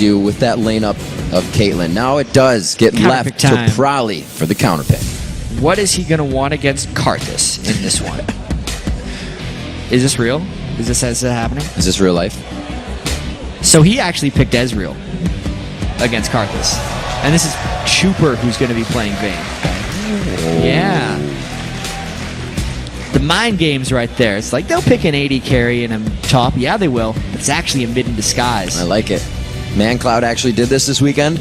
do with that lane up of Caitlyn. Now it does get left to Prolly for the counter pick. What is he going to want against Karthus in this one? Is this real? Is this happening? Is this real life? So he actually picked Ezreal against Karthus. And this is Chuper who's going to be playing Vayne. Oh. Yeah. The mind games right there. It's like they'll pick an AD carry and a top. Yeah, they will. But it's actually a mid in disguise. I like it. ManCloud actually did this weekend.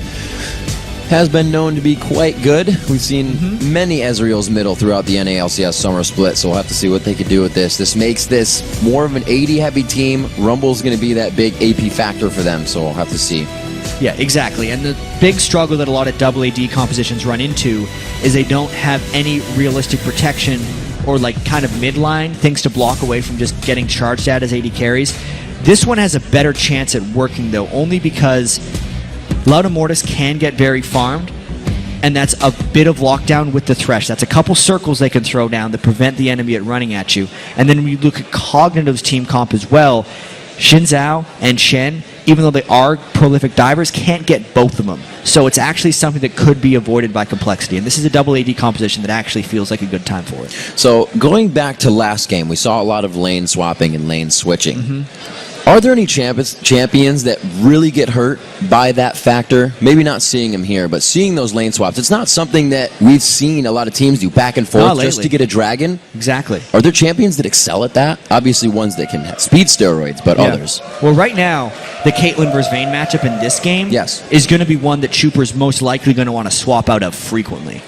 Has been known to be quite good. We've seen many Ezreal's middle throughout the NALCS summer split, so we'll have to see what they can do with this. This makes this more of an AD-heavy team. Rumble's going to be that big AP factor for them, so we'll have to see. Yeah, exactly. And the big struggle that a lot of double AD compositions run into is they don't have any realistic protection or like kind of midline, things to block away from just getting charged at as AD carries. This one has a better chance at working, though, only because Loud Mortis can get very farmed, and that's a bit of lockdown with the Thresh. That's a couple circles they can throw down that prevent the enemy at running at you. And then when you look at Cognitive's team comp as well, Xin Zhao and Shen, even though they are prolific divers, can't get both of them. So it's actually something that could be avoided by Complexity. And this is a double AD composition that actually feels like a good time for it. So going back to last game, we saw a lot of lane swapping and lane switching. Are there any champions that really get hurt by that factor? Maybe not seeing them here, but seeing those lane swaps. It's not something that we've seen a lot of teams do back and forth just to get a dragon. Exactly. Are there champions that excel at that? Obviously ones that can have speed steroids, but others. Well, right now, the Caitlyn versus Vayne matchup in this game is going to be one that Chuper's most likely going to want to swap out of frequently.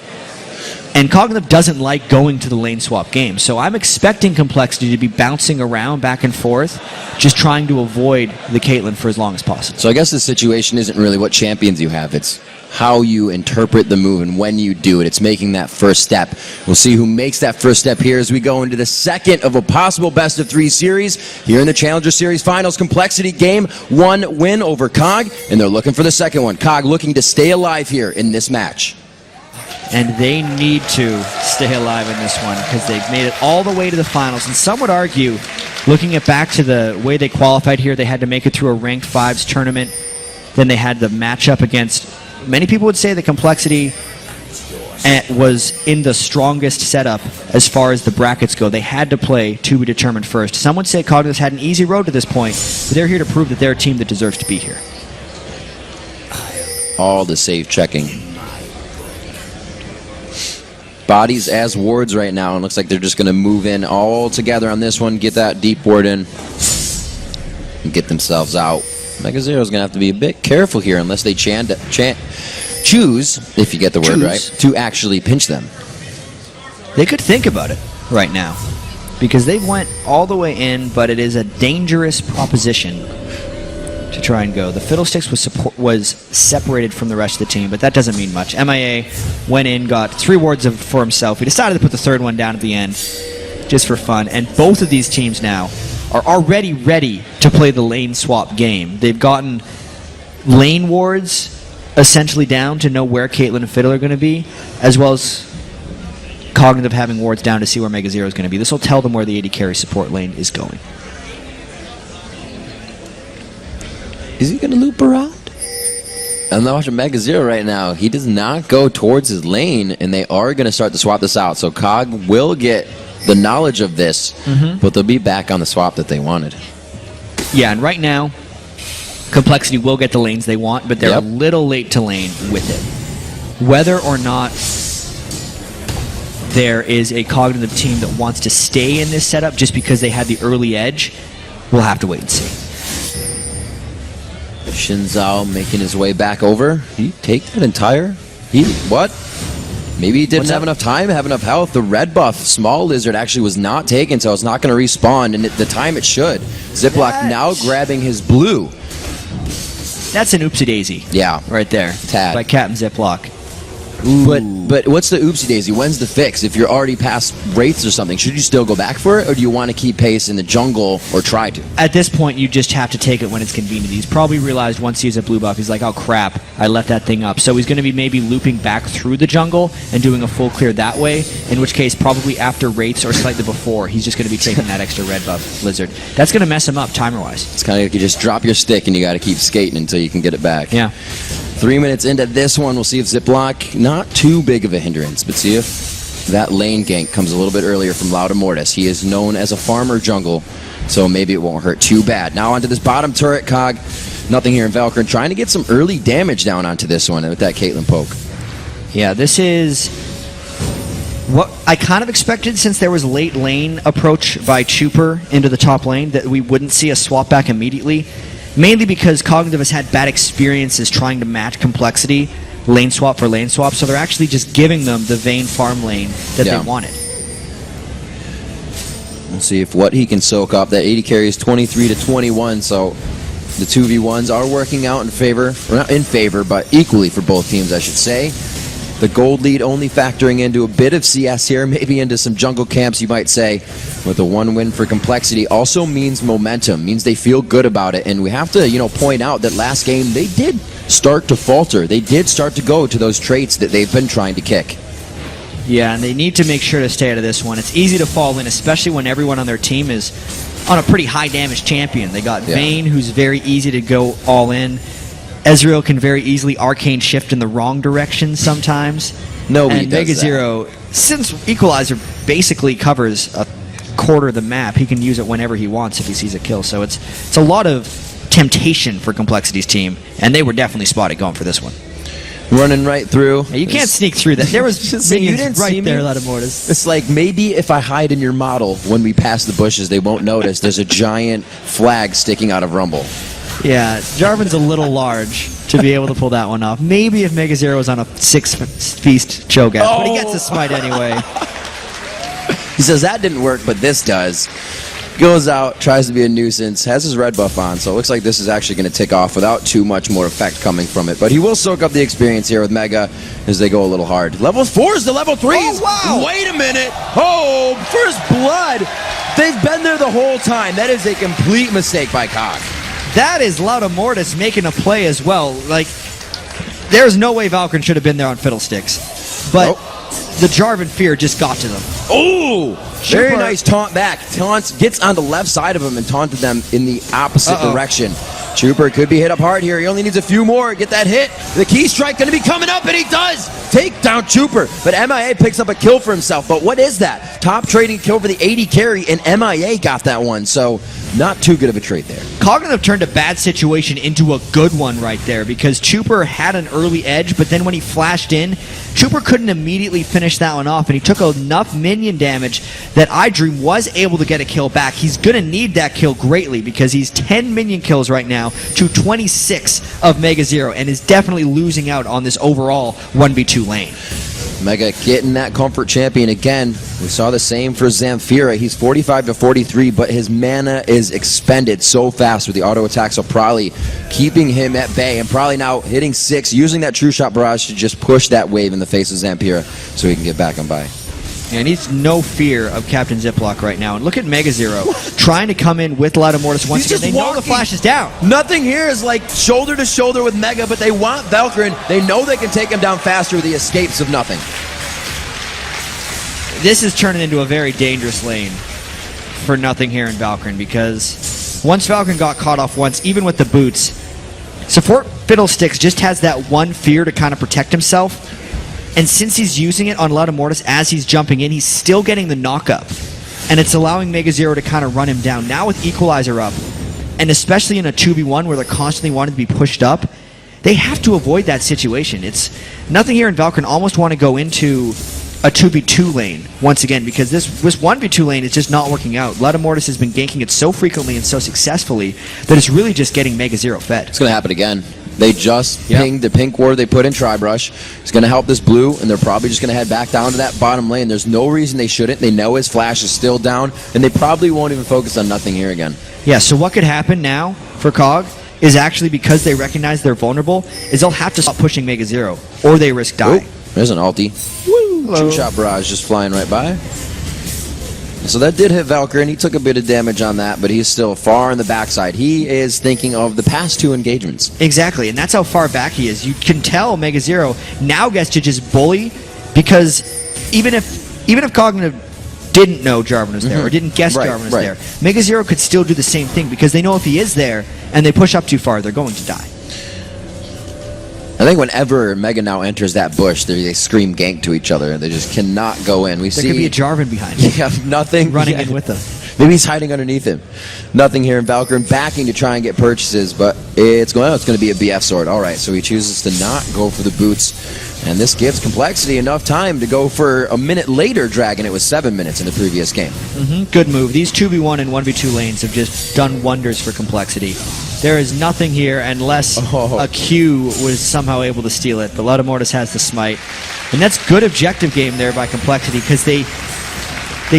And Cognitive doesn't like going to the lane swap game, so I'm expecting Complexity to be bouncing around back and forth, just trying to avoid the Caitlyn for as long as possible. So I guess the situation isn't really what champions you have, it's how you interpret the move and when you do it. It's making that first step. We'll see who makes that first step here as we go into the second of a possible best-of-3 series here in the Challenger Series Finals. Complexity game 1 win over COG, and they're looking for the second one. COG looking to stay alive here in this match. And they need to stay alive in this one because they've made it all the way to the finals. And some would argue, looking at back to the way they qualified here, they had to make it through a ranked 5s tournament. Then they had the matchup against, many people would say the Complexity was in the strongest setup as far as the brackets go. They had to play to be determined first. Some would say Cognitive had an easy road to this point, but they're here to prove that they're a team that deserves to be here. All the safe checking. Bodies as wards right now, and looks like they're just going to move in all together on this one, get that deep ward in, and get themselves out. MegaZero's going to have to be a bit careful here unless they choose, if you get the word right, to actually pinch them. They could think about it right now, because they went all the way in, but it is a dangerous proposition to try and go. The Fiddlesticks was separated from the rest of the team, but that doesn't mean much. MIA went in, got 3 wards for himself. He decided to put the 3rd one down at the end just for fun. And both of these teams now are already ready to play the lane swap game. They've gotten lane wards essentially down to know where Caitlyn and Fiddle are going to be, as well as Cognitive having wards down to see where MegaZero is going to be. This will tell them where the AD carry support lane is going. Is he going to loop around? I'm watching MegaZero right now. He does not go towards his lane, and they are going to start to swap this out. So COG will get the knowledge of this, but they'll be back on the swap that they wanted. Yeah, and right now, Complexity will get the lanes they want, but they're a little late to lane with it. Whether or not there is a Cognitive team that wants to stay in this setup just because they had the early edge, we'll have to wait and see. Xin Zhao making his way back over. He take that entire... What? Maybe he didn't have enough time, have enough health. The red buff, Small Lizard, actually was not taken, so it's not going to respawn, and at the time it should. Ziploc now grabbing his blue. That's an oopsie-daisy. Yeah. Right there. Tad. By Captain Ziploc. But what's the oopsie daisy? When's the fix? If you're already past Wraiths or something, should you still go back for it, or do you want to keep pace in the jungle or try to? At this point, you just have to take it when it's convenient. He's probably realized once he has a blue buff, he's like, oh crap, I left that thing up. So he's going to be maybe looping back through the jungle and doing a full clear that way, in which case probably after Wraiths or slightly before, he's just going to be taking that extra red buff Lizard. That's going to mess him up timer-wise. It's kind of like you just drop your stick and you got to keep skating until you can get it back. Yeah. 3 minutes into this one, we'll see if Ziploc, not too big of a hindrance, but see if that lane gank comes a little bit earlier from Loud Immortus. He is known as a farmer jungle, so maybe it won't hurt too bad. Now onto this bottom turret, COG. Nothing here in Valkyrie, trying to get some early damage down onto this one with that Caitlyn poke. Yeah, this is what I kind of expected since there was late lane approach by Chuper into the top lane, that we wouldn't see a swap back immediately. Mainly because Cognitive has had bad experiences trying to match complexity, lane swap for lane swap, so they're actually just giving them the Vayne farm lane that they wanted. We'll see if what he can soak up. That 80 carry is 23 to 21, so the 2v1s are working out in favor, or not in favor, but equally for both teams, I should say. The gold lead only factoring into a bit of CS here, maybe into some jungle camps, you might say, with a 1 win for complexity. Also means momentum, means they feel good about it. And we have to, point out that last game they did start to falter. They did start to go to those traits that they've been trying to kick. Yeah, and they need to make sure to stay out of this one. It's easy to fall in, especially when everyone on their team is on a pretty high damage champion. They got Vayne, who's very easy to go all in. Ezreal can very easily arcane shift in the wrong direction sometimes. Nobody does Mega Zero, since Equalizer basically covers a quarter of the map, he can use it whenever he wants if he sees a kill. So it's a lot of temptation for Complexity's team, and they were definitely spotted going for this one. Running right through. You can't sneak through that. There was just minions right there, Loud Immortus. It's like maybe if I hide in your model when we pass the bushes, they won't notice. There's a giant flag sticking out of Rumble. Yeah, Jarvan's a little large to be able to pull that one off. Maybe if Mega Zero was on a 6-feast choke out, but he gets a smite anyway. He says that didn't work, but this does. Goes out, tries to be a nuisance, has his red buff on, so it looks like this is actually going to tick off without too much more effect coming from it. But he will soak up the experience here with Mega as they go a little hard. Level 4s to level 3s. Oh, wow. Wait a minute. Oh, first blood. They've been there the whole time. That is a complete mistake by COG. That is Loud Immortus making a play as well. Like, there's no way Valkyrie should have been there on Fiddlesticks. But the Jarvan fear just got to them. Oh! Very nice taunt back. Taunts gets on the left side of him and taunted them in the opposite direction. Trooper could be hit up hard here. He only needs a few more. Get that hit. The key strike going to be coming up, and he does. Take down Trooper. But MIA picks up a kill for himself. But what is that? Top trading kill for the 80 carry, and MIA got that one. So not too good of a trade there. Cognitive turned a bad situation into a good one right there because Trooper had an early edge, but then when he flashed in, Trooper couldn't immediately finish that one off, and he took enough minion damage that iDream was able to get a kill back. He's going to need that kill greatly because he's 10 minion kills right now to 26 of Mega Zero and is definitely losing out on this overall 1v2 lane. Mega getting that comfort champion again. We saw the same for Zamfira. He's 45 to 43, but his mana is expended so fast with the auto attack, so probably keeping him at bay and probably now hitting 6, using that True Shot Barrage to just push that wave in the face of Zamfira so he can get back on by. And he's no fear of Captain Ziploc right now. And look at Mega Zero trying to come in with Loud Immortus once again. They know the flash is down. Nothing here is like shoulder to shoulder with Mega, but they want Valkyrie. They know they can take him down faster with the escapes of nothing. This is turning into a very dangerous lane for nothing here in Valkyrie because once Valkyrie got caught off once, even with the boots, support Fiddlesticks just has that one fear to kind of protect himself. And since he's using it on Loud Immortus as he's jumping in, he's still getting the knock-up. And it's allowing Mega Zero to kind of run him down. Now with Equalizer up, and especially in a 2v1 where they're constantly wanting to be pushed up, they have to avoid that situation. It's nothing here in Valkyrie almost want to go into a 2v2 lane once again because this 1v2 lane is just not working out. Loud Immortus has been ganking it so frequently and so successfully that it's really just getting Mega Zero fed. It's going to happen again. They just pinged the pink ward they put in Tribrush. It's going to help this blue, and they're probably just going to head back down to that bottom lane. There's no reason they shouldn't. They know his flash is still down, and they probably won't even focus on nothing here again. Yeah, so what could happen now for COG is actually because they recognize they're vulnerable, is they'll have to stop pushing Mega Zero, or they risk dying. There's an ulti. Woo! True shot barrage just flying right by. So that did hit Valkyrie, and he took a bit of damage on that, but he's still far in the backside. He is thinking of the past 2 engagements. Exactly, and that's how far back he is. You can tell Mega Zero now gets to just bully, because even if Cognitive didn't know Jarvan was there or didn't guess Jarvan was there, Mega Zero could still do the same thing, because they know if he is there and they push up too far, they're going to die. I think whenever Mega now enters that bush, they scream gank to each other, and they just cannot go in. There could be a Jarvan behind him. Yeah, nothing. Running in with them. Maybe he's hiding underneath him. Nothing here in Valkyrie, backing to try and get purchases, but it's going to be a BF sword. All right, so he chooses to not go for the boots, and this gives Complexity enough time to go for a minute later Dragon. It was 7 minutes in the previous game. Good move. These 2v1 and 1v2 lanes have just done wonders for Complexity. There is nothing here unless a Q was somehow able to steal it. But Ludamortis has the smite. And that's good objective game there by Complexity, because they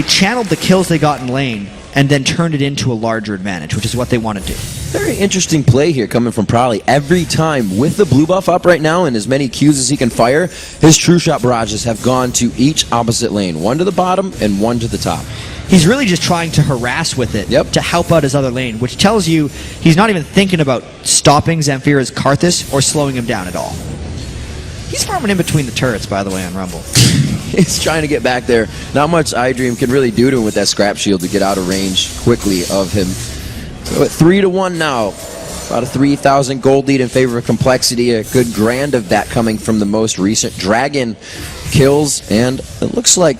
channeled the kills they got in lane and then turned it into a larger advantage, which is what they want to do. Very interesting play here coming from Prolly. Every time with the blue buff up right now and as many Qs as he can fire, his true shot barrages have gone to each opposite lane. One to the bottom and one to the top. He's really just trying to harass with it to help out his other lane, which tells you he's not even thinking about stopping Zamfira's Karthus or slowing him down at all. He's farming in between the turrets, by the way, on Rumble. He's trying to get back there. Not much iDream can really do to him with that scrap shield to get out of range quickly of him. So at 3-1 now. About a 3,000 gold lead in favor of Complexity. A good grand of that coming from the most recent Dragon kills. And it looks like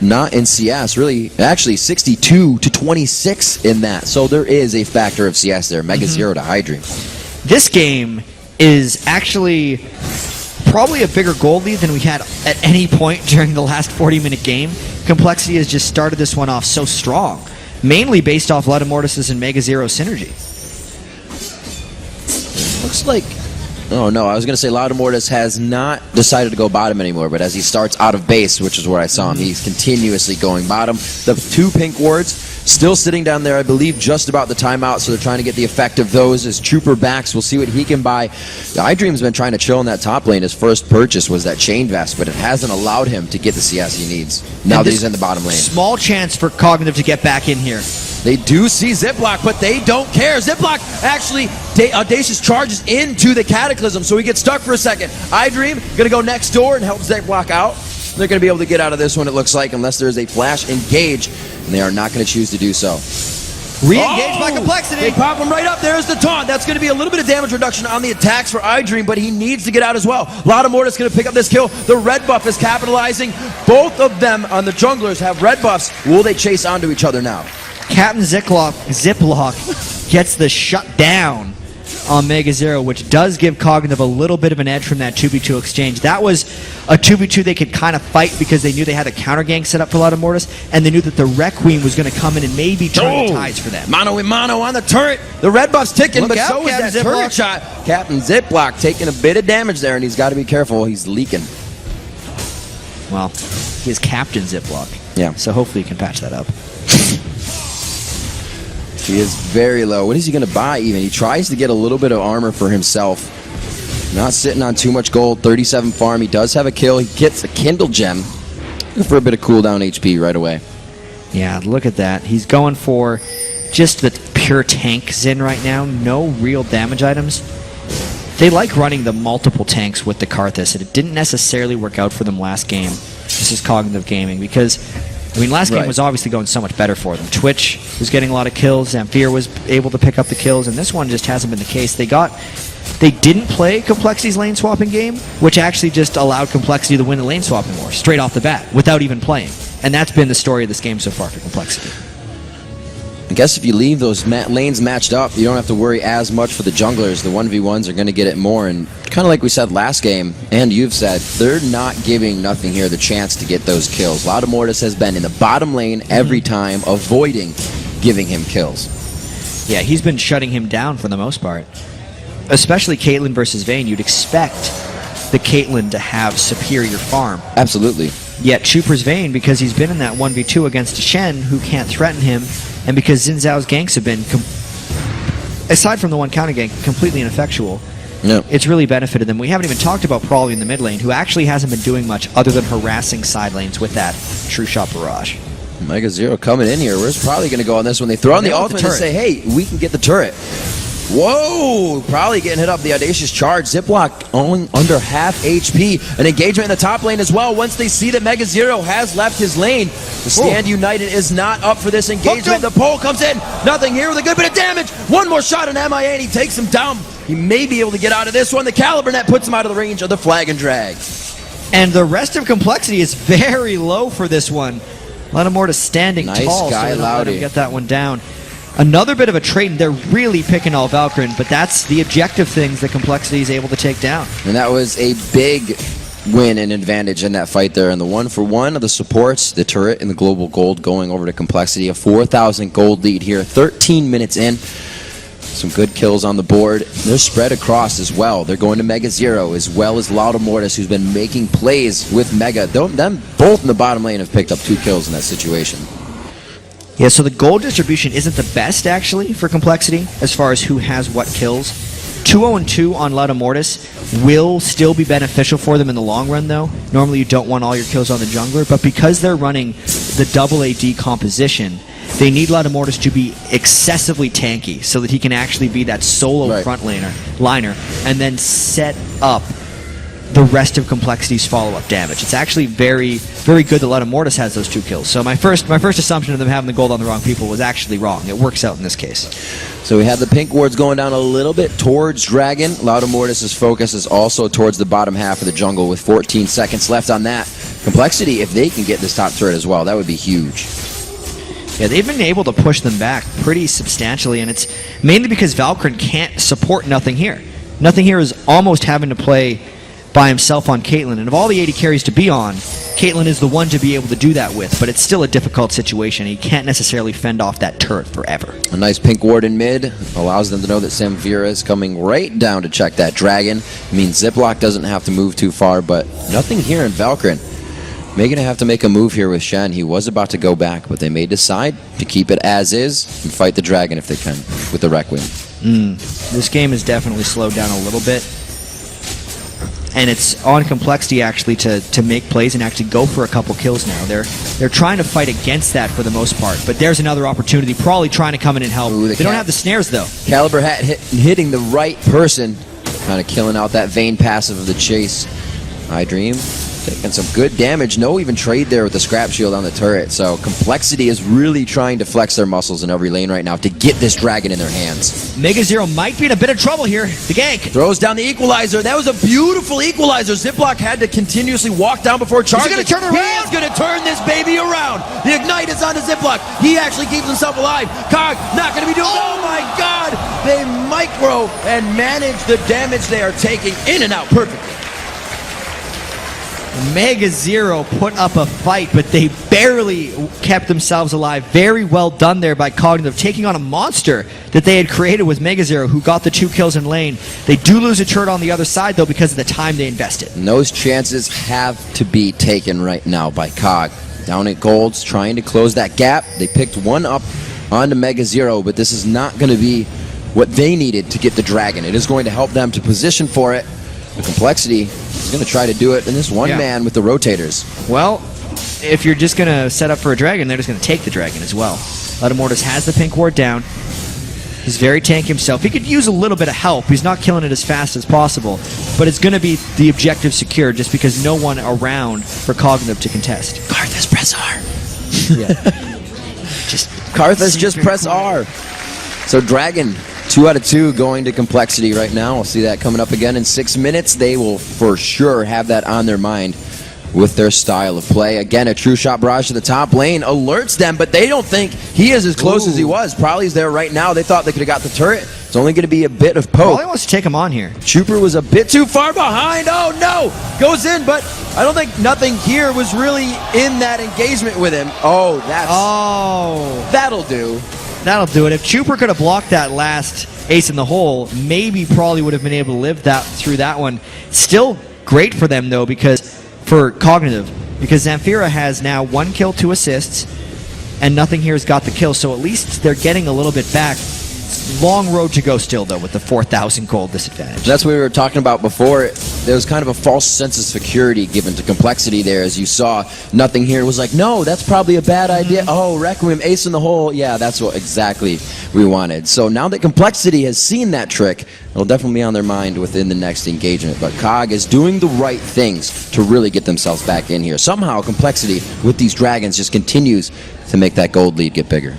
not in CS, really, actually 62-26 in that. So there is a factor of CS there. Mega Zero to iDream. This game is actually probably a bigger gold lead than we had at any point during the last 40-minute game. Complexity has just started this one off so strong, mainly based off Ludamortis' and Mega Zero synergy. Looks like... Oh no, I was going to say Ludamortis has not decided to go bottom anymore, but as he starts out of base, which is where I saw him, he's continuously going bottom. The 2 pink wards still sitting down there, I believe, just about the timeout, so they're trying to get the effect of those as Trooper backs. We'll see what he can buy. iDream's been trying to chill in that top lane. His first purchase was that Chain Vest, but it hasn't allowed him to get the CS he needs now that he's in the bottom lane. Small chance for Cognitive to get back in here. They do see Ziploc, but they don't care. Ziploc actually, Audacious charges into the Cataclysm, so he gets stuck for a second. iDream going to go next door and help Ziploc out. They're going to be able to get out of this one, it looks like, unless there is a flash engage, and they are not going to choose to do so. Re-engaged by Complexity. They pop him right up. There's the taunt. That's going to be a little bit of damage reduction on the attacks for iDream, but he needs to get out as well. Ludamortis going to pick up this kill. The red buff is capitalizing. Both of them on the junglers have red buffs. Will they chase onto each other now? Captain Ziploc gets the shut down on Mega Zero, which does give Cognitive a little bit of an edge from that 2v2 exchange. That was a 2v2 they could kind of fight because they knew they had a counter gank set up for Ludamortis, and they knew that the Requiem was going to come in and maybe turn the tides for them. Mano a mano on the turret. The red buff's ticking, but so is that turret shot. Captain Ziploc taking a bit of damage there, and he's got to be careful. He's leaking. Well, he is Captain Ziploc. Yeah. So hopefully he can patch that up. He is very low. What is he going to buy even? He tries to get a little bit of armor for himself. Not sitting on too much gold. 37 farm. He does have a kill. He gets a Kindle Gem for a bit of cooldown HP right away. Yeah, look at that. He's going for just the pure tank Xin right now. No real damage items. They like running the multiple tanks with the Karthus, and it didn't necessarily work out for them last game. This is Cognitive Gaming, because I mean, last game was obviously going so much better for them. Twitch was getting a lot of kills. Zamfir was able to pick up the kills, and this one just hasn't been the case. They didn't play Complexity's lane swapping game, which actually just allowed Complexity to win the lane swapping war straight off the bat without even playing. And that's been the story of this game so far for Complexity. I guess if you leave those lanes matched up, you don't have to worry as much for the junglers. The 1v1s are going to get it more, and kind of like we said last game, and you've said, they're not giving Nothing here the chance to get those kills. Ludamortis has been in the bottom lane every time, avoiding giving him kills. Yeah, he's been shutting him down for the most part. Especially Caitlyn versus Vayne, you'd expect the Caitlyn to have superior farm. Absolutely. Yet Chuper's Vayne, because he's been in that 1v2 against Shen, who can't threaten him, and because Xin Zhao's ganks have been, aside from the one counter gank, completely ineffectual, Yeah. it's really benefited them. We haven't even talked about Prawley in the mid lane, who actually hasn't been doing much other than harassing side lanes with that True Shot Barrage. Mega Zero coming in here. We're probably going to go on this one. They throw on the ultimate and say, hey, we can get the turret. Whoa! Probably getting hit up. The audacious charge. Ziploc only under half HP. An engagement in the top lane as well. Once they see that Mega Zero has left his lane, the Stand United is not up for this engagement. The pole comes in. Nothing here with a good bit of damage. One more shot on MIA and he takes him down. He may be able to get out of this one. The Caliber Net puts him out of the range of the flag and drag. And the rest of Complexity is very low for this one. Lattimore standing tall, so they don't let him get that one down. Another bit of a trade, and they're really picking all Valkyrin, but that's the objective things that Complexity is able to take down. And that was a big win and advantage in that fight there. And the 1-for-1 of the supports, the turret and the global gold going over to Complexity. A 4,000 gold lead here, 13 minutes in. Some good kills on the board. They're spread across as well. They're going to Mega Zero as well as Loudamortis, who's been making plays with Mega. Them both in the bottom lane have picked up 2 kills in that situation. Yeah, so the gold distribution isn't the best, actually, for Complexity, as far as who has what kills. 2-0-2 on Loudamortis will still be beneficial for them in the long run, though. Normally you don't want all your kills on the jungler, but because they're running the double AD composition, they need Loudamortis to be excessively tanky so that he can actually be that solo front liner, and then set up the rest of Complexity's follow-up damage. It's actually very, very good that Lattimortis has those 2 kills. So my first assumption of them having the gold on the wrong people was actually wrong. It works out in this case. So we have the pink wards going down a little bit towards Dragon. Lattimortis' focus is also towards the bottom half of the jungle with 14 seconds left on that. Complexity, if they can get this top turret as well, that would be huge. Yeah, they've been able to push them back pretty substantially, and it's mainly because Valkyrin can't support Nothing Here. Nothing Here is almost having to play by himself on Caitlyn, and of all the 80 carries to be on, Caitlyn is the one to be able to do that with, but it's still a difficult situation. He can't necessarily fend off that turret forever. A nice pink ward in mid allows them to know that Samvira is coming right down to check that dragon. It means Ziploc doesn't have to move too far, but Nothing Here in Valkyrin. They're going to have to make a move here with Shen. He was about to go back, but they may decide to keep it as is and fight the dragon if they can with the Requiem. This game is definitely slowed down a little bit. And it's on Complexity actually to make plays and actually go for a couple kills now. They're trying to fight against that for the most part. But there's another opportunity. Probably trying to come in and help. They don't have the snares though. Caliber hat hitting the right person. Kind of killing out that Vayne passive of the chase. I Dream taking some good damage. No even trade there with the scrap shield on the turret. So Complexity is really trying to flex their muscles in every lane right now to get this dragon in their hands. Mega Zero might be in a bit of trouble here. The gank. Throws down the equalizer. That was a beautiful equalizer. Ziploc had to continuously walk down before charging. He's going to turn around. He is going to turn this baby around. The Ignite is on the Ziploc. He actually keeps himself alive. COG not going to be doing... Oh my God! They micro and manage the damage they are taking in and out perfectly. Mega Zero put up a fight, but they barely kept themselves alive. Very well done there by Cognitive, taking on a monster that they had created with Mega Zero, who got the 2 kills in lane. They do lose a turret on the other side, though, because of the time they invested. And those chances have to be taken right now by COG. Down at Golds, trying to close that gap. They picked one up onto Mega Zero, but this is not going to be what they needed to get the dragon. It is going to help them to position for it. The Complexity is going to try to do it in this one man with the rotators. Well, if you're just going to set up for a dragon, they're just going to take the dragon as well. Lattimortis has the pink ward down. He's very tanky himself. He could use a little bit of help. He's not killing it as fast as possible, but it's going to be the objective secure just because no one around for Cognitive to contest. Karthus, press R. Yeah. Karthus, just press R. So Dragon, 2 out of 2 going to Complexity right now. We'll see that coming up again in 6 minutes. They will for sure have that on their mind with their style of play. Again, a true shot barrage to the top lane alerts them, but they don't think he is as close as he was. Probably's there right now. They thought they could have got the turret. It's only going to be a bit of poke. Probably wants to take him on here. Trooper was a bit too far behind. Oh no! Goes in, but I don't think Nothing Here was really in that engagement with him. Oh, that'll do. That'll do it. If Trooper could have blocked that last ace in the hole, maybe probably would have been able to live through that one. Still great for them though, for Cognitive, because Zamfira has now 1 kill, 2 assists, and Nothing Here's got the kill, so at least they're getting a little bit back. long road to go still, though, with the 4,000 gold disadvantage. That's what we were talking about before. There was kind of a false sense of security given to Complexity there, as you saw. Nothing here was like, no, that's probably a bad idea. Oh, Requiem, ace in the hole. Yeah, that's what exactly we wanted. So now that Complexity has seen that trick, it'll definitely be on their mind within the next engagement. But COG is doing the right things to really get themselves back in here. Somehow Complexity with these dragons just continues to make that gold lead get bigger.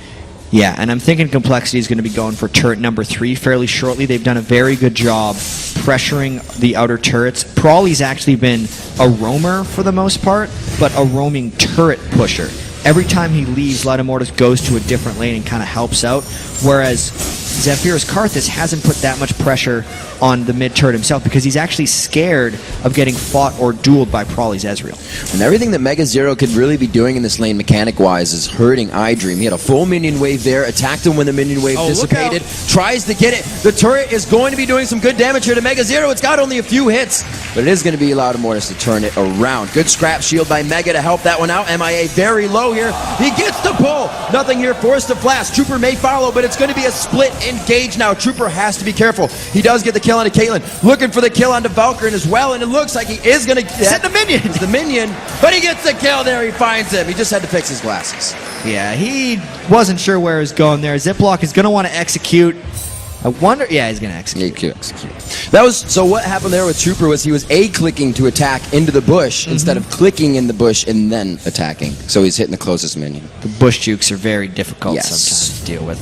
Yeah, and I'm thinking Complexity is going to be going for turret number 3 fairly shortly. They've done a very good job pressuring the outer turrets. Prawley's actually been a roamer for the most part, but a roaming turret pusher. Every time he leaves, Lattimortis goes to a different lane and kind of helps out, whereas Zamfira's Karthus hasn't put that much pressure on the mid turret himself because he's actually scared of getting fought or dueled by Prawley's Ezreal. And everything that Mega Zero could really be doing in this lane mechanic-wise is hurting iDream. He had a full minion wave there, attacked him when the minion wave dissipated, tries to get it. The turret is going to be doing some good damage here to Mega Zero. It's got only a few hits, but it is going to be Lattimortis to turn it around. Good scrap shield by Mega to help that one out. MIA very low here. He gets the pull. Nothing here, forced to flash. Trooper may follow, but it's going to be a split engage now. Trooper has to be careful. He does get the kill onto Caitlyn. Looking for the kill onto Valkyrie as well, and it looks like he is going to set the minion. It's the minion, but he gets the kill there. He finds him. He just had to fix his glasses. Yeah, he wasn't sure where he was going there. Ziploc is going to want to execute. I wonder. Yeah, he's going to execute. Yeah, execute. That was so. What happened there with Trooper was he was clicking to attack into the bush instead of clicking in the bush and then attacking. So he's hitting the closest minion. The bush jukes are very difficult sometimes to deal with.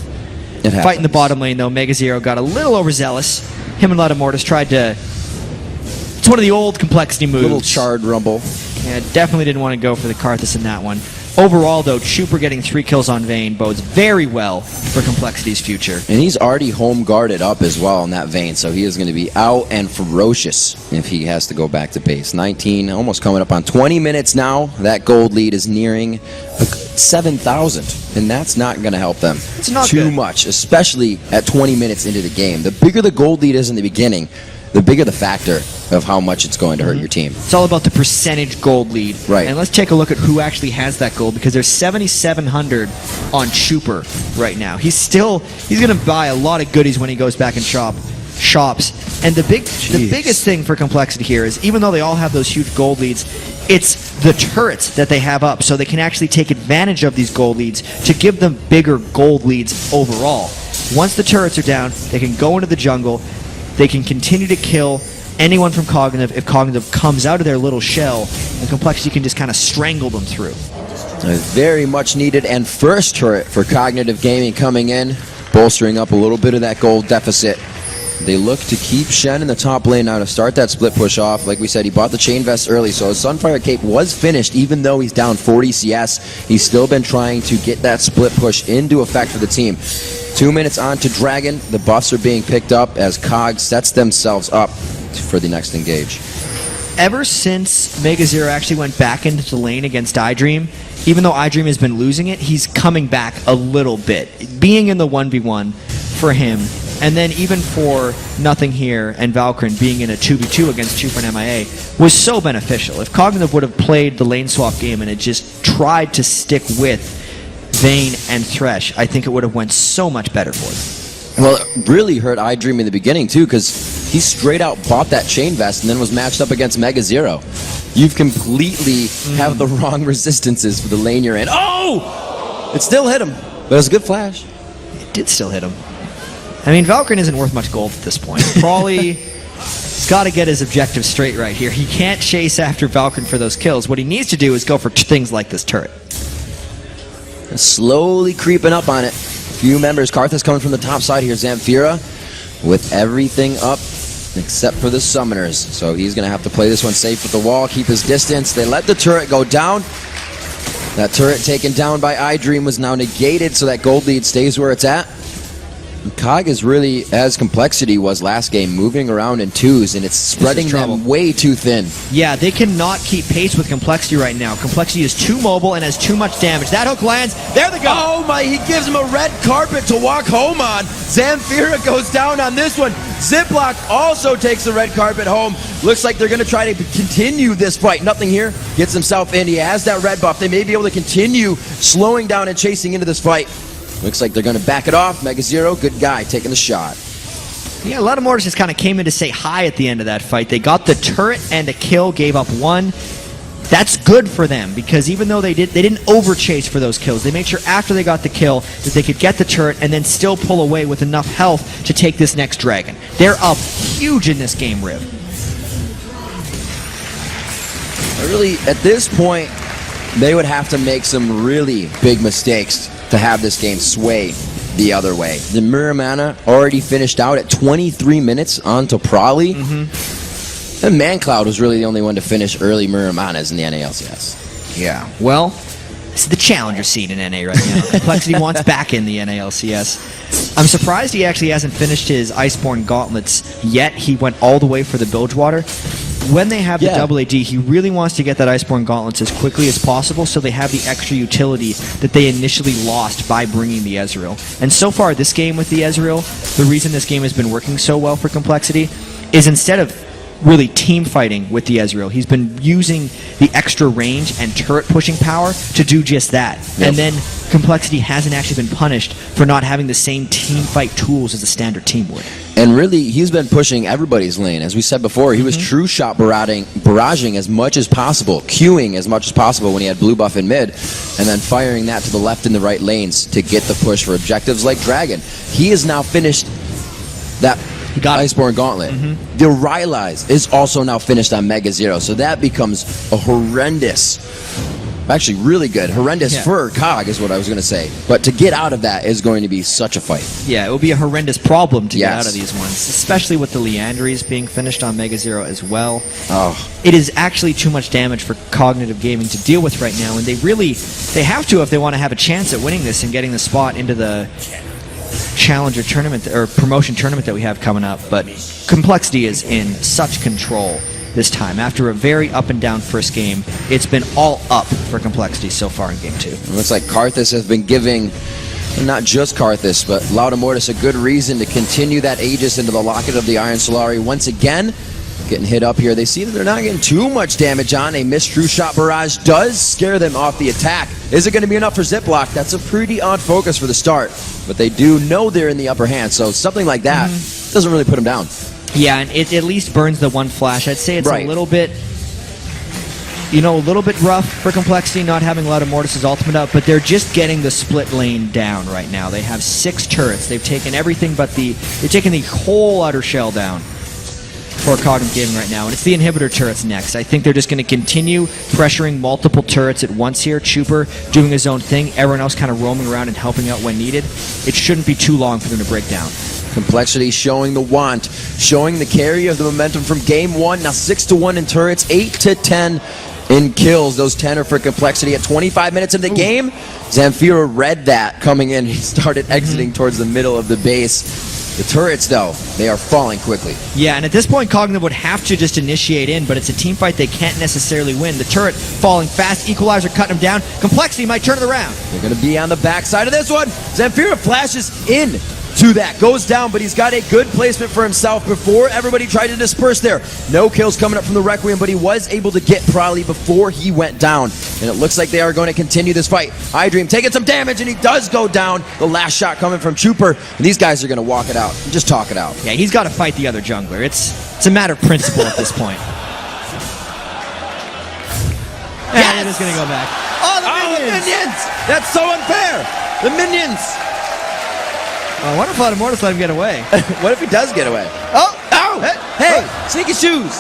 It happens. Fighting the bottom lane though, Mega Zero got a little overzealous. Him and Lattimortis tried to. It's one of the old Complexity moves. Little charred rumble. Yeah, definitely didn't want to go for the Karthus in that one. Overall, though, Trooper getting 3 kills on Vayne bodes very well for Complexity's future. And he's already home guarded up as well in that Vayne, so he is going to be out and ferocious if he has to go back to base. 19, almost coming up on 20 minutes now. That gold lead is nearing 7,000, and that's not going to help them too much, especially at 20 minutes into the game. The bigger the gold lead is in the beginning, the bigger the factor of how much it's going to hurt your team. It's all about the percentage gold lead. Right. And let's take a look at who actually has that gold, because there's 7,700 on Trooper right now. He's going to buy a lot of goodies when he goes back and shops. And the biggest thing for Complexity here is, even though they all have those huge gold leads, it's the turrets that they have up, so they can actually take advantage of these gold leads to give them bigger gold leads overall. Once the turrets are down, they can go into the jungle. They can continue to kill anyone from Cognitive if Cognitive comes out of their little shell, and Complexity can just kind of strangle them through. A very much needed and first turret for Cognitive Gaming coming in, bolstering up a little bit of that gold deficit. They look to keep Shen in the top lane now to start that split push off. Like we said, he bought the chain vest early, so his Sunfire Cape was finished. Even though he's down 40 CS, he's still been trying to get that split push into effect for the team. 2 minutes on to Dragon. The buffs are being picked up as COG sets themselves up for the next engage. Ever since Mega Zero actually went back into the lane against iDream, even though iDream has been losing it, he's coming back a little bit. Being in the 1v1 for him, and then even for Nothing Here and Valkyrie being in a 2v2 against Trooper and MIA was so beneficial. If Cognitive would have played the lane swap game and had just tried to stick with Vayne and Thresh, I think it would have went so much better for them. Well, it really hurt iDream in the beginning too, because he straight out bought that chain vest and then was matched up against Mega Zero. You've completely have the wrong resistances for the lane you're in. Oh! It still hit him, but it was a good flash. It did still hit him. I mean, Valkyrie isn't worth much gold at this point. Prawley's got to get his objective straight right here. He can't chase after Valkyrie for those kills. What he needs to do is go for things like this turret. Slowly creeping up on it. Few members. Karthus coming from the top side here. Zamfira with everything up except for the summoners. So he's going to have to play this one safe with the wall, keep his distance. They let the turret go down. That turret taken down by iDream was now negated, so that gold lead stays where it's at. COG is really, as Complexity was last game, moving around in twos, and it's spreading them way too thin. Yeah, they cannot keep pace with Complexity right now. Complexity is too mobile and has too much damage. That hook lands. There they go. Oh my, he gives him a red carpet to walk home on. Zamfira goes down on this one. Ziploc also takes the red carpet home. Looks like they're going to try to continue this fight. Nothing Here gets himself in. He has that red buff. They may be able to continue slowing down and chasing into this fight. Looks like they're going to back it off. Mega Zero, good guy, taking the shot. Yeah, a lot of Mortis just kind of came in to say hi at the end of that fight. They got the turret and a kill, gave up 1. That's good for them because even though they didn't overchase for those kills. They made sure after they got the kill that they could get the turret and then still pull away with enough health to take this next dragon. They're up huge in this game, Riv. Really, at this point, they would have to make some really big mistakes to have this game sway the other way. The Muramana already finished out at 23 minutes onto Prolly. And ManCloud was really the only one to finish early Muramanas in the NALCS. Yeah, well, it's the challenger seed in NA right now. Complexity wants back in the NALCS. I'm surprised he actually hasn't finished his Iceborne Gauntlets yet. He went all the way for the Bilgewater. When they have the double AD, he really wants to get that Iceborne Gauntlets as quickly as possible so they have the extra utility that they initially lost by bringing the Ezreal. And so far, this game with the Ezreal, the reason this game has been working so well for Complexity is instead of really team fighting with the Ezreal, he's been using the extra range and turret pushing power to do just that. Yep. And then Complexity hasn't actually been punished for not having the same team fight tools as a standard team would. And really, he's been pushing everybody's lane. As we said before, he was true shot barraging as much as possible, queuing as much as possible when he had blue buff in mid, and then firing that to the left and the right lanes to get the push for objectives like Dragon. He has now finished that Iceborne Gauntlet. The Rylai's is also now finished on Mega Zero, so that becomes a horrendous, actually really good, horrendous for COG is what I was going to say. But to get out of that is going to be such a fight. Yeah, it will be a horrendous problem to get out of these ones, especially with the Leandries being finished on Mega Zero as well. It is actually too much damage for Cognitive Gaming to deal with right now, and they have to if they want to have a chance at winning this and getting the spot into the challenger tournament or promotion tournament that we have coming up. But Complexity is in such control this time. After a very up and down first game, it's been all up for Complexity so far in game 2. It looks like Karthus has been giving, not just Karthus, but Laudamortis a good reason to continue that Aegis into the Locket of the Iron Solari once again. Getting hit up here. They see that they're not getting too much damage on. A missed true shot barrage does scare them off the attack. Is it going to be enough for Ziploc? That's a pretty odd focus for the start. But they do know they're in the upper hand, so something like that doesn't really put them down. Yeah, and it at least burns the one flash. I'd say it's a little bit, a little bit rough for Complexity not having Laudamortis' ultimate up, but they're just getting the split lane down right now. They have 6 turrets. They've taken everything but they've taken the whole outer shell down for Cognitive Gaming right now, and it's the inhibitor turrets next. I think they're just going to continue pressuring multiple turrets at once here. Chuper doing his own thing, everyone else kind of roaming around and helping out when needed. It shouldn't be too long for them to break down. Complexity showing the want, showing the carry of the momentum from game 1. Now 6-1 in turrets, 8-10 in kills. Those 10 are for Complexity at 25 minutes into the game. Zamfira read that coming in. He started exiting towards the middle of the base. The turrets, though, they are falling quickly. Yeah, and at this point, Cognitive would have to just initiate in, but it's a team fight they can't necessarily win. The turret falling fast, Equalizer cutting them down. Complexity might turn it around. They're going to be on the backside of this one. Zamfira flashes in to that. Goes down, but he's got a good placement for himself before everybody tried to disperse there. No kills coming up from the Requiem, but he was able to get Prolly before he went down. And it looks like they are going to continue this fight. iDream taking some damage, and he does go down. The last shot coming from Chuper. And these guys are going to walk it out. Just talk it out. Yeah, he's got to fight the other jungler. It's a matter of principle at this point. Yeah, it is going to go back. Oh, the minions! That's so unfair! The minions! I wonder if Laudamortis let him get away. What if he does get away? Oh! Hey! Sneaky shoes!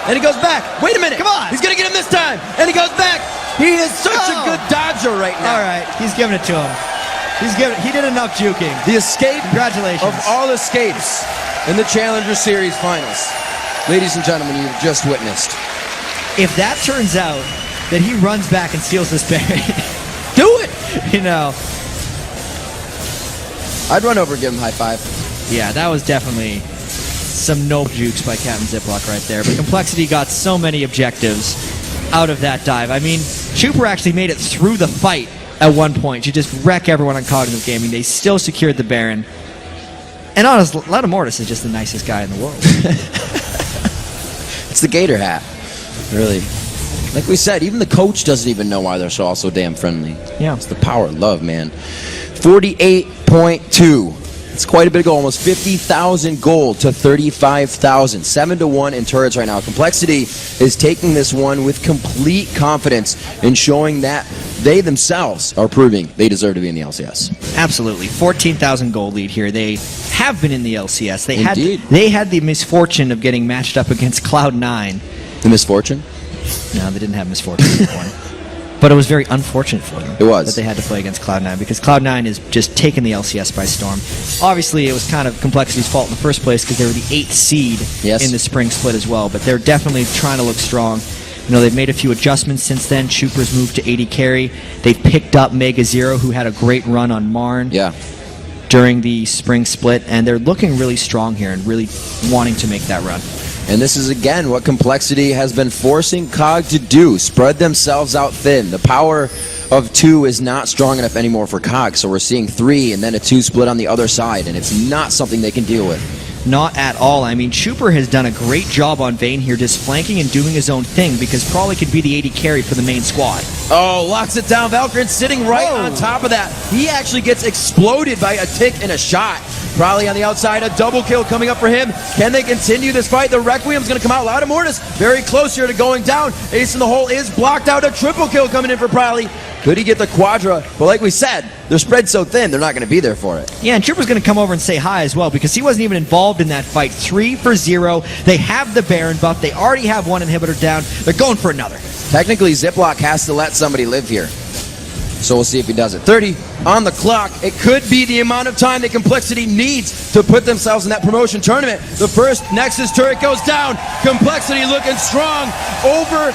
And he goes back. Wait a minute! Come on! He's gonna get him this time! And he goes back! He is such a good dodger right now. All right, he's giving it to him. He did enough juking. The escape Congratulations. of all escapes in the Challenger Series Finals. Ladies and gentlemen, you've just witnessed. If that turns out that he runs back and steals this berry, do it! I'd run over and give him a high five. Yeah, that was definitely some nope jukes by Captain Ziploc right there. But Complexity got so many objectives out of that dive. I mean, Chuper actually made it through the fight at one point to just wreck everyone on Cognitive Gaming. They still secured the Baron. And honestly, Laudamortis is just the nicest guy in the world. It's the Gator hat, really. Like we said, even the coach doesn't even know why they're all so damn friendly. Yeah. It's the power of love, man. 48.2. It's quite a bit of gold, almost 50,000 gold to 35,000. 7-1 in turrets right now. Complexity is taking this one with complete confidence and showing that they themselves are proving they deserve to be in the LCS. Absolutely. 14,000 gold lead here. They have been in the LCS. Indeed. They had the misfortune of getting matched up against Cloud9. The misfortune? No, they didn't have misfortune in this one. But it was very unfortunate for them. It was. That they had to play against Cloud9 because Cloud9 is just taking the LCS by storm. Obviously, it was kind of Complexity's fault in the first place because they were the 8th seed in the spring split as well. But they're definitely trying to look strong. You know, they've made a few adjustments since then. Chuper's moved to AD carry. They've picked up Mega Zero, who had a great run on Marn during the spring split. And they're looking really strong here and really wanting to make that run. And this is, again, what Complexity has been forcing COG to do, spread themselves out thin. The power of 2 is not strong enough anymore for COG, so we're seeing 3 and then a 2 split on the other side, and it's not something they can deal with. Not at all. I mean, Chuper has done a great job on Vayne here, just flanking and doing his own thing, because probably could be the AD carry for the main squad. Oh, locks it down. Valkyrin sitting right on top of that. He actually gets exploded by a tick and a shot. Probably on the outside, a double kill coming up for him. Can they continue this fight? The Requiem's going to come out. Loud Mortis very close here to going down. Ace in the hole is blocked out. A triple kill coming in for Prowley. Could he get the quadra? But like we said, they're spread so thin, they're not going to be there for it. Yeah, and Chuper's going to come over and say hi as well because he wasn't even involved in that fight. 3 for 0. They have the Baron buff. They already have one inhibitor down. They're going for another. Technically, Ziploc has to let somebody live here. So we'll see if he does it. 30 on the clock. It could be the amount of time that Complexity needs to put themselves in that promotion tournament. The first Nexus turret goes down. Complexity looking strong. Over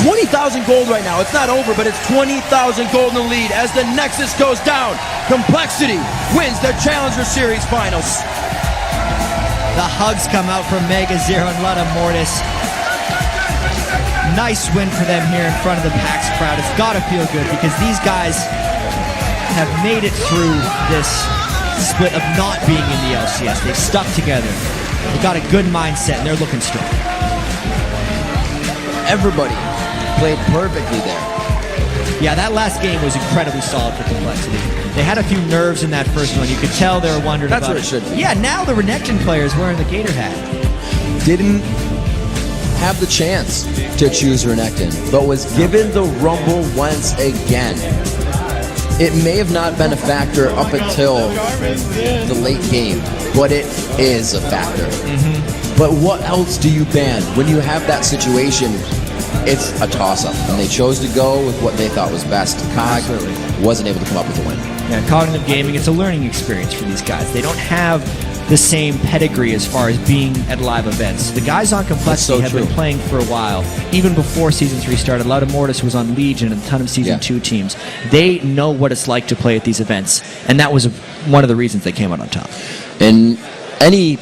20,000 gold right now. It's not over, but it's 20,000 gold in the lead as the Nexus goes down. Complexity wins the Challenger Series Finals. The hugs come out from Mega Zero and Loud Mortis. Nice win for them here in front of the PAX crowd. It's got to feel good because these guys have made it through this split of not being in the LCS. They've stuck together. They've got a good mindset and they're looking strong. Everybody played perfectly there. Yeah, that last game was incredibly solid for Complexity. They had a few nerves in that first one. You could tell they were wondering That's about what it should be. Yeah, now the Renekton player is wearing the Gator hat. Didn't have the chance to choose Renekton, but was given the Rumble once again. It may have not been a factor up until the late game, but it is a factor. But what else do you ban? When you have that situation, it's a toss-up, and they chose to go with what they thought was best. COG wasn't able to come up with a win. Yeah, cognitive gaming, it's a learning experience for these guys. They don't have the same pedigree as far as being at live events. The guys on Complexity have been playing for a while. Even before Season 3 started, Loud Mortis was on Legion and a ton of Season 2 teams. They know what it's like to play at these events, and that was one of the reasons they came out on top. And any